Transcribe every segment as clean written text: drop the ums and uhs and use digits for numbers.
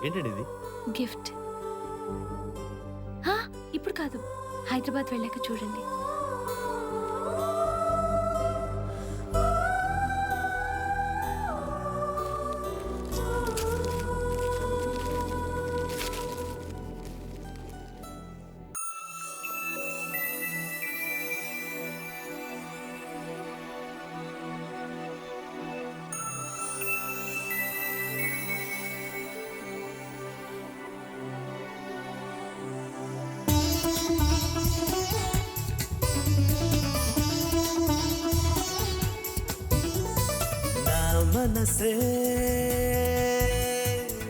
ఏంటండి ఇది? గిఫ్ట్. ఇప్పుడు కాదు, హైదరాబాద్ వెళ్ళాక చూడండి. మనసే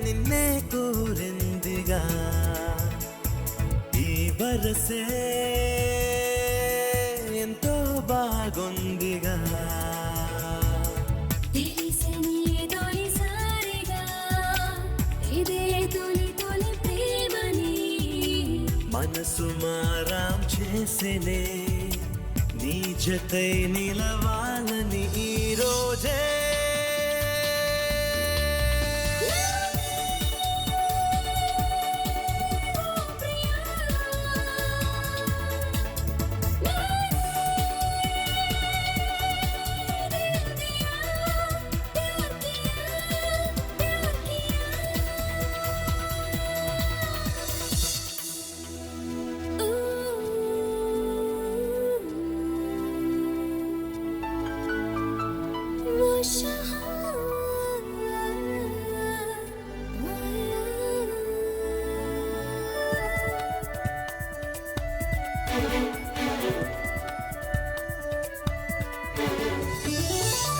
నిన్నే కోరిందిగా, ఈ వరసే ఎంతో బాగుందిగా. మనసు మారాం చేసేనే నీ జతై నిలవాలని ఈ రోజే.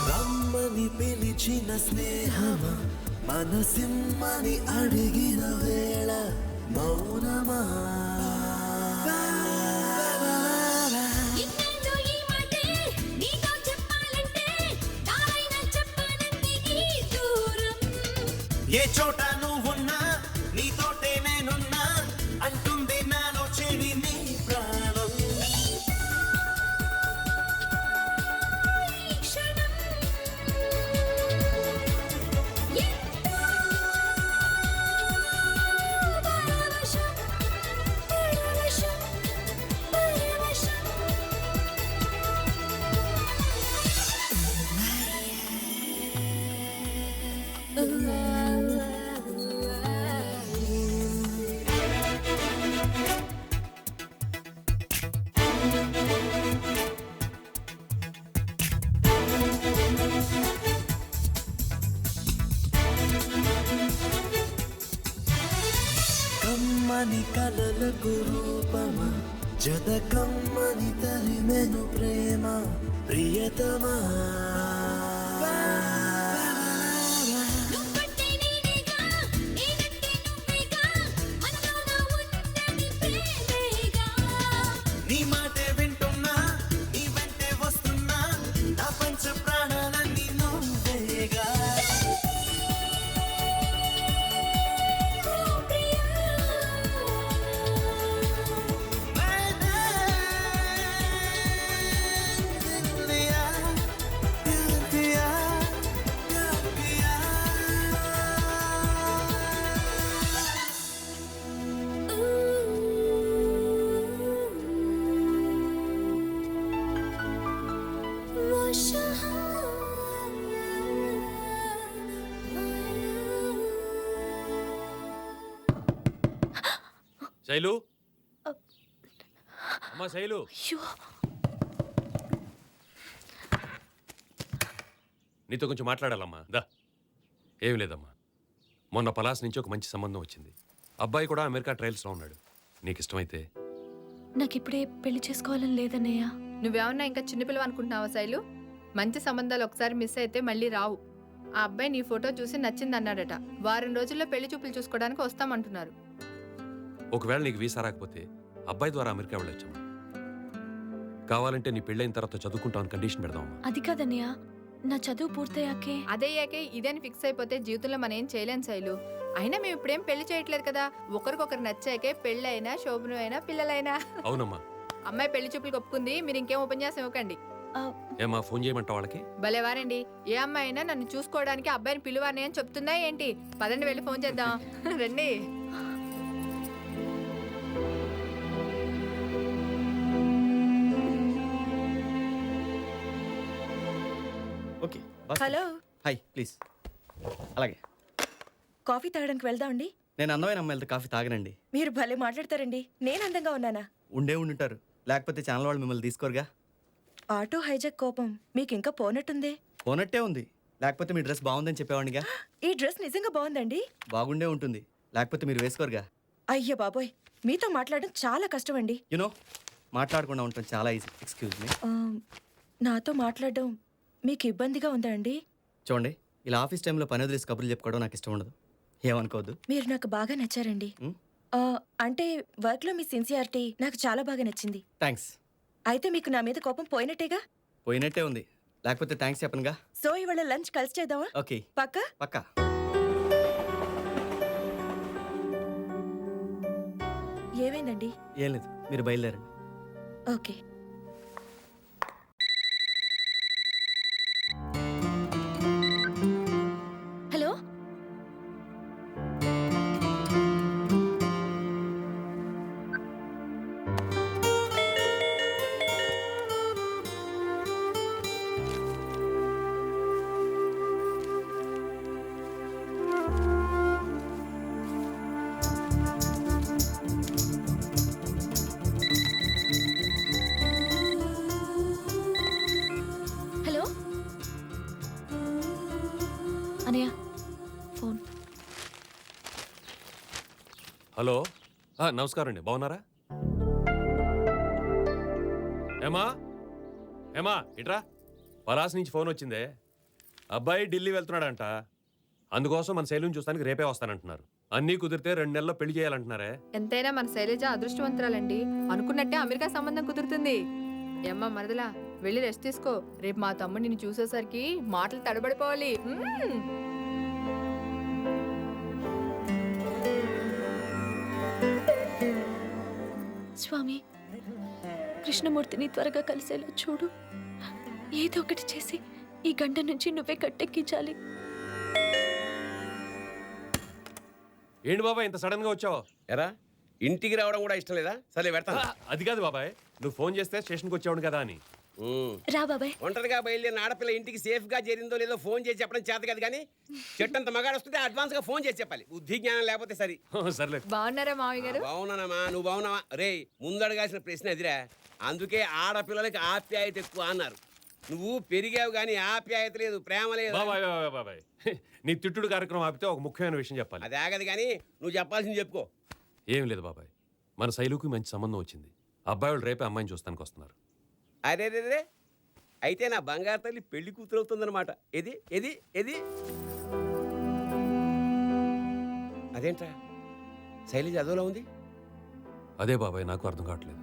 రమ్మని పిలిచిన స్నేహమా, మనసిమ్మని అడిగిన వేళ మౌనమా. ఏ చోట నువ్వున్నా నీతోటే నేనున్నా అంటుంది నాలో చెడి నీ ప్రాణం. కమ్మని కలలకు రూపమా, జత కమ్మని తరిమెను ప్రేమ ప్రియతమా. నీ మాటే వింటున్నా, నీ వెంటే వస్తున్నా, నా పంచ ప్రాణాలన్నీ నువ్వేగా. శైలు, అమ్మా శైలు. నీతో కొంచెం మాట్లాడాలమ్మా. దా. ఏమి లేదమ్మా, మొన్న పలాస్ నుంచి ఒక మంచి సంబంధం వచ్చింది. అబ్బాయి కూడా అమెరికా ట్రయల్స్లో ఉన్నాడు. నీకు ఇష్టమైతే. నాకు ఇప్పుడే పెళ్లి చేసుకోవాలని లేదన్నయ్య. నువ్వేమన్నా ఇంకా చిన్నపిల్లవ అనుకుంటున్నావా శైలు? మంచి సంబంధాలు ఒకసారి మిస్ అయితే మళ్ళీ రావు. ఆ అబ్బాయి నీ ఫోటో చూసి నచ్చింది అన్నాడట. వారం రోజుల్లో పెళ్లి చూపులు చూసుకోవడానికి వస్తామంటున్నారు. ఒకవేళ నీకు వీసా రాకపోతే అబ్బాయి ద్వారా అమెరికా వెళ్ళొచ్చమ్మా. కావాలంటే నీ పెళ్ళైన తర్వాత చదువుకుంటామని కండిషన్ పెడదామమ్మా. అది కాదన్నయ్య, నా చదువు పూర్తయ్యాకే. అదయ్యాకే ఇదని ఫిక్స్ అయిపోతే జీవితంలో మనం ఏం చేయలేం శైలు. అయినా మేము ఇప్పుడేం పెళ్లి చేయట్లేదు కదా. ఒకరికొకరు నచ్చాకే పెళ్ళి అయినా, శోభనం అయినా, పిల్లలైనా. అవునమ్మా. అమ్మాయి పెళ్లి చూపులకు ఒప్పుకుంది, మీరు ఇంకేం ఉపన్యాసం ఇవ్వకండి. ఏమా ఫోన్ చేయమంటావు వాళ్ళకి? భలేవారండి, ఏ అమ్మాయి అయినా నన్ను చూసుకోవడానికి అబ్బాయిని పిలువాని అని చెప్తుందా ఏంటి? పదండి వెళ్ళి ఫోన్ చేద్దాం. రండి. Okay hello, hi please. అలాగే. కాఫీ తాగడానికి వెళ్దామండి. నేను అందమైన అమ్మాయిలతో కాఫీ తాగనండి. మీరు భలే మాట్లాడతారండి. నేను అందంగా ఉన్నానా? ఉండుంటారు, లేకపోతే ఛానల్ వాళ్ళు మిమ్మల్ని తీసుకోరుగా. ఆటో హైజాక్ కోపం మీకు ఇంకా పోనట్టుందే. పోనట్టే ఉంది, లేకపోతే మీ డ్రెస్ బాగుందని చెప్పేవాడిగా. ఈ డ్రెస్ నిజంగా బాగుందండి. బాగుండే ఉంటుంది, లేకపోతే మీరు వేసుకోరుగా. అయ్య బాబోయ్, మీతో మాట్లాడడం చాలా కష్టం అండి. యునో, మాట్లాడకుండా ఉండటం చాలా ఈజీ. Excuse me. నాతో మాట్లాడడం మీకు ఇబ్బందిగా ఉందా అండి? చూడండి, ఇలా ఆఫీస్ టైంలో పని వదిలేసి కబుర్లు చెప్పుకోవడం నాకు ఇష్టం ఉండదు. ఏమనుకోవద్దు. మీరు నాకు బాగా నచ్చారండి. మ్? అంటే వర్క్లో మీ సిన్సియారిటీ నాకు చాలా బాగా నచ్చింది. థ్యాంక్స్. అయితే మీకు నా మీద కోపం పోయినట్టేగా? పోయినట్టే ఉంది, లేకపోతే థ్యాంక్స్ చెప్పనుగా. సో ఇవాళ లంచ్ కలిసి చేద్దామా? ఓకే, పక్కా? పక్కా. ఏమైందండి? ఏం లేదు, మీరు బయలుదేరండి. ఓకే. హలో, హలో అనయ్య, ఫోన్. హలో, నమస్కారం అండి, బాగున్నారా? ఏమా ఇట్రా. పలాస్ నుంచి ఫోన్ వచ్చిందే. అబ్బాయి ఢిల్లీ వెళ్తున్నాడంట. అందుకోసం మన శైలిని చూస్తానికి రేపే వస్తానంటున్నారు. అన్నీ కుదిరితే 2 నెలల్లో పెళ్లి చేయాలంటున్నారే. ఎంతైనా మన శైలజ అదృష్టవంతురాలండి. అనుకున్నట్టే అమెరికా సంబంధం కుదురుతుంది. ఏమ్మా మరదలా, వెళ్ళి రెస్ట్ తీసుకో. రేపు మా తమ్ముడు నిన్ను చూసేసరికి మాటలు తడబడిపోవాలి. స్వామి, కృష్ణమూర్తిని త్వరగా కలిసేలా చూడు. ఏదో ఒకటి చేసి ఈ గంట నుంచి నువ్వే కట్టెక్కించాలి. ఏంటి బాబాయ్ ఇంత సడన్ గా వచ్చావు? ఎరా ఇంటికి రావడం కూడా ఇష్టం లేదా? సరే పెడతాను. అది కాదు బాబాయ్, నువ్వు ఫోన్ చేస్తే స్టేషన్కి వచ్చావును కదా అని. రా బాబాయ్. ఒంటరిగా బయలుదేరిన ఆడపిల్ల ఇంటికి సేఫ్ గా చేరిందో లేదో ఫోన్ చేసి చెప్పడం చేత కాదు, కానీ చెట్టంత మగాడు వస్తుంటే అడ్వాన్స్ గా ఫోన్ చేసి చెప్పాలి. బుద్ధి జ్ఞానం లేకపోతే సరి. సర్లే. బాగున్నారా మావయ్య గారు? బాగున్నానమ్మా, నువ్వు బాగున్నావా? రే, ముందడగాల్సిన ప్రశ్న ఎదిరా. అందుకే ఆడపిల్లలకి ఆప్యాయత ఎక్కువ అన్నారు. నువ్వు పెరిగావు కానీ ఆప్యాయత లేదు, ప్రేమ లేదు. బాబాయ్ నీ తిట్టుడు కార్యక్రమం ఆపితే ఒక ముఖ్యమైన విషయం చెప్పాలి. అది ఆగదు కానీ నువ్వు చెప్పాల్సింది చెప్పుకో. ఏం లేదు బాబాయ్, మన శైలుకి మంచి సంబంధం వచ్చింది. అబ్బాయి వాళ్ళు రేపే అమ్మాయిని చూస్తానికి వస్తున్నారు. అరే రే రే, అయితే నా బంగారు తల్లి పెళ్లి కూతురు అవుతుందన్నమాట. ఏది ఏది ఏది? అదేంట్రా, శైలజ అదోలా ఉంది. అదే బాబాయ్ నాకు అర్థం కావట్లేదు.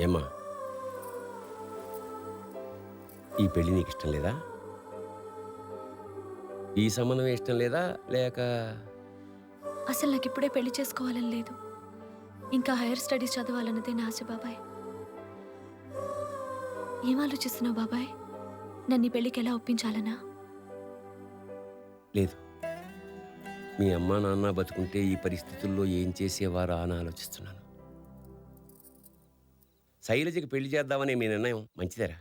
ఏమ్మా, ఈ పెళ్లి నీకు ఇష్టం లేదా? ఈ సంబంధమే ఇష్టం లేదా, లేక అసలు నాకు ఇప్పుడే పెళ్లి చేసుకోవాలని లేదు. ఇంకా హైయర్ స్టడీస్ చదవాలన్నదే నా ఆశ బాబాయ్. ఏం ఆలోచిస్తున్నావు బాబాయ్? నన్ను ఈ పెళ్లికి ఎలా ఒప్పించాలనా? లేదు, మీ అమ్మా నాన్న బతుకుంటే ఈ పరిస్థితుల్లో ఏం చేసేవారా అని ఆలోచిస్తున్నాను. శైలజకి పెళ్లి చేద్దామనే మీ నిర్ణయం మంచిదేరా,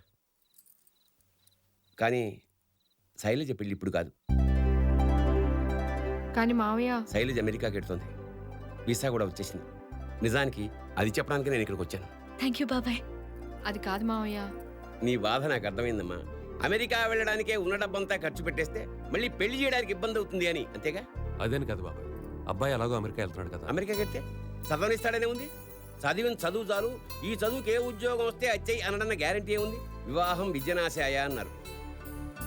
కానీ శైలజ పెళ్లి ఇప్పుడు కాదు. కానీ మావయ్య, శైలజ అమెరికాకి వెళ్తుంది, వీసా కూడా వచ్చేసింది. నిజానికి అది చెప్పడానికి నేను ఇక్కడికి వచ్చాను. థ్యాంక్ యూ బాబాయ్. అది కాదు మావయ్య. నీ బాధ నాకు అర్థమైందమ్మా. అమెరికా వెళ్ళడానికే ఉన్న డబ్బంతా ఖర్చు పెట్టేస్తే మళ్ళీ పెళ్లి చేయడానికి ఇబ్బంది అవుతుంది అని, అంతేగా? అదేని కాదు బాబాయ్, అబ్బాయి ఎలాగో అమెరికా వెళ్తున్నాడు కదా. అమెరికా కడితే చదవనిస్తాడనే ఉంది. చదివిన చదువు చాలు, ఈ చదువుకి ఏ ఉద్యోగం వస్తే అచ్చయి అనడన్న గ్యారంటీ ఏముంది? వివాహం విద్యనాశాయ అన్నారు.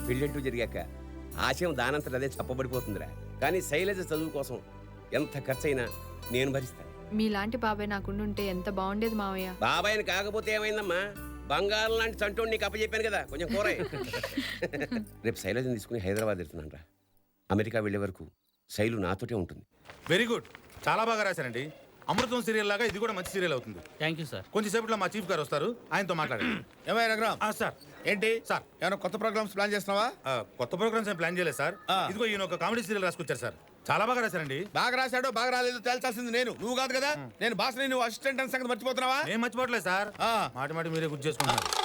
పెళ్ళంటూ జరిగాక ఆశయం దానంతట అదే చెప్పబడిపోతుందిరా. కానీ శైలజ చదువు కోసం ఎంత ఖర్చైనా నేను భరిస్తాను. మీలాంటి బాబాయ్ నాకుండుంటే ఎంత బాగుండేది మావయ్య. బాబాయ్ని కాకపోతే ఏమైందమ్మా, బంగారం లాంటి చంటోడు నీకు అప్పచెప్పాను కదా, కొంచెం కూర. రేపు శైలజని తీసుకుని హైదరాబాద్ వెళ్తున్నాను రా. అమెరికా వెళ్ళే వరకు శైలు నాతోటే ఉంటుంది. Very good. చాలా బాగా రాశారండి. అమృతం సీరియల్ లాగా ఇది కూడా మంచి సీరియల్ అవుతుంది. Thank you sir. కొంచెం సేపట్లో మా చీఫ్ గారు వస్తారు, ఆయనతో మాట్లాడండి. ఏమయ్య రఘురామ్, సార్. ఏంటి సార్. ఏమైనా కొత్త ప్రోగ్రామ్స్ ప్లాన్ చేస్తున్నావా? కొత్త ప్రోగ్రామ్స్ ఏం ప్లాన్ చేయలేదు సార్. ఇదిగో ఈయన ఒక కామెడీ సీరియల్ రాసుకొచ్చారు సార్. చాలా బాగా రాశారండి. బాగా రాశాడో బాగా రాలేదో తేల్చాల్సింది నేను, నువ్వు కాదు కదా. నేను బాస్ నువ్వు అసిస్టెంట్ అని సంగతి మర్చిపోతున్నావా? ఏం మర్చిపోవట్లేదు సార్. మాటి మాటి మీరే గుర్తు చేసుకుంటున్నారు.